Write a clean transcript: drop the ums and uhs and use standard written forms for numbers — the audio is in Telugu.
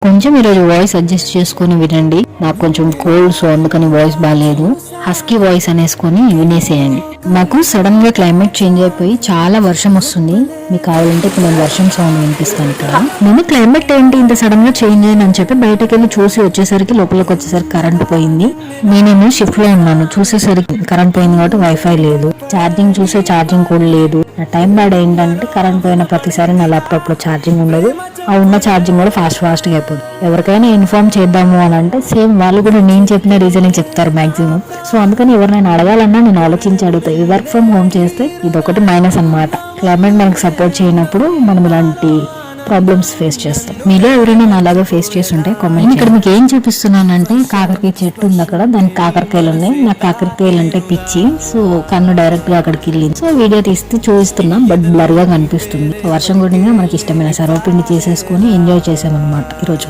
కొంచెం ఈరోజు వాయిస్ అడ్జస్ట్ చేసుకుని వినండి. నాకు కొంచెం కోల్డ్, సో అందుకని వాయిస్ బాగాలేదు. హస్కీ వాయిస్ అనేసుకొని వినేసేయండి. నాకు సడన్ గా క్లైమేట్ చేంజ్ అయిపోయి చాలా వర్షం వస్తుంది. మీకు కావాలంటే ఇప్పుడు నేను వర్షం సౌండ్ వినిపిస్తాను ఇక్కడ. నేను క్లైమేట్ ఏంటి ఇంత సడన్ గా చేంజ్ అయ్యింది అని చెప్పి బయటకు వెళ్ళి చూసి వచ్చేసరికి లోపలికి వచ్చేసరికి కరెంట్ పోయింది. నేనేమో షిఫ్ట్ లో ఉన్నాను. చూసేసరికి కరెంట్ పోయింది కాబట్టి వైఫై లేదు. ఛార్జింగ్ చూసే ఛార్జింగ్ కూడా లేదు. నా టైం బ్యాడ్ ఏంటంటే కరెంట్ పోయిన ప్రతిసారి నా ల్యాప్టాప్ లో ఛార్జింగ్ ఉండదు. ఆ ఉన్న ఛార్జింగ్ కూడా ఫాస్ట్ గా అయిపోతుంది. ఎవరికైనా ఇన్ఫార్మ్ చేద్దాము అని అంటే సేమ్ వాళ్ళు కూడా నేను చెప్పిన రీజన్ చెప్తారు మాక్సిమం. సో అందుకని ఎవరినైనా అడగాలన్నా నేను ఆలోచించి అడుగుతా. ఈ వర్క్ ఫ్రమ్ హోమ్ చేస్తే ఇదొకటి మైనస్ అన్నమాట. క్లైమేట్ మనకు సపోర్ట్ చేయనప్పుడు మనం ఇలాంటి ప్రాబ్లమ్స్ ఫేస్ చేస్తాం. మీలో ఎవరైనా అలాగే ఫేస్ చేస్తుంటే కామెంట్. ఇక్కడ మీకు ఏం చూపిస్తున్నానంటే కాకరకాయ చెట్టు ఉంది అక్కడ. దానికి కాకరకాయలు ఉన్నాయి. నాకు కాకరకాయలు అంటే పిచ్చి. సో కన్ను డైరెక్ట్ గా అక్కడికి వెళ్ళింది. సో వీడియో తీస్తే చూపిస్తున్నా, బట్ బ్లర్ గా కనిపిస్తుంది. వర్షం కూడా మనకి ఇష్టమైన సర్వపిండి చేసేసుకుని ఎంజాయ్ చేసామన్నమాట ఈరోజు.